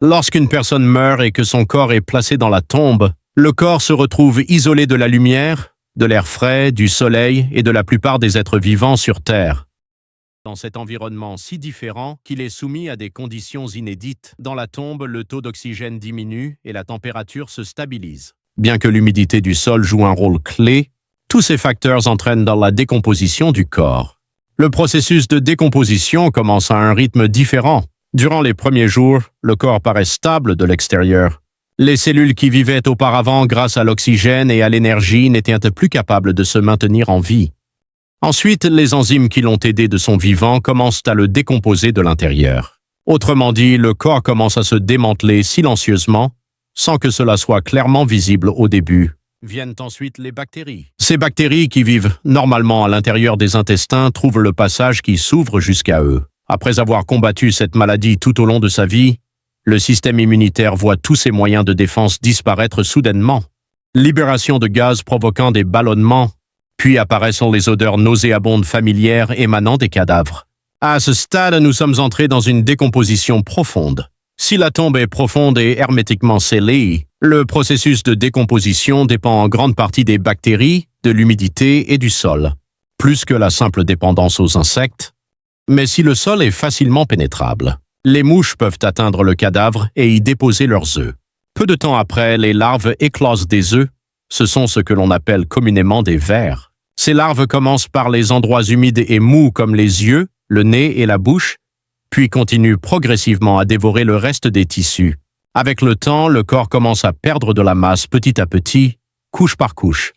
Lorsqu'une personne meurt et que son corps est placé dans la tombe, le corps se retrouve isolé de la lumière, de l'air frais, du soleil et de la plupart des êtres vivants sur Terre. Dans cet environnement si différent qu'il est soumis à des conditions inédites, dans la tombe, le taux d'oxygène diminue et la température se stabilise. Bien que l'humidité du sol joue un rôle clé, tous ces facteurs entraînent dans la décomposition du corps. Le processus de décomposition commence à un rythme différent. Durant les premiers jours, le corps paraît stable de l'extérieur. Les cellules qui vivaient auparavant grâce à l'oxygène et à l'énergie n'étaient plus capables de se maintenir en vie. Ensuite, les enzymes qui l'ont aidé de son vivant commencent à le décomposer de l'intérieur. Autrement dit, le corps commence à se démanteler silencieusement, sans que cela soit clairement visible au début. Viennent ensuite les bactéries. Ces bactéries qui vivent normalement à l'intérieur des intestins trouvent le passage qui s'ouvre jusqu'à eux. Après avoir combattu cette maladie tout au long de sa vie, le système immunitaire voit tous ses moyens de défense disparaître soudainement. Libération de gaz provoquant des ballonnements, puis apparaissent les odeurs nauséabondes familières émanant des cadavres. À ce stade, nous sommes entrés dans une décomposition profonde. Si la tombe est profonde et hermétiquement scellée, le processus de décomposition dépend en grande partie des bactéries, de l'humidité et du sol, plus que la simple dépendance aux insectes. Mais si le sol est facilement pénétrable, les mouches peuvent atteindre le cadavre et y déposer leurs œufs. Peu de temps après, les larves éclosent des œufs. Ce sont ce que l'on appelle communément des vers. Ces larves commencent par les endroits humides et mous comme les yeux, le nez et la bouche, puis continuent progressivement à dévorer le reste des tissus. Avec le temps, le corps commence à perdre de la masse petit à petit, couche par couche.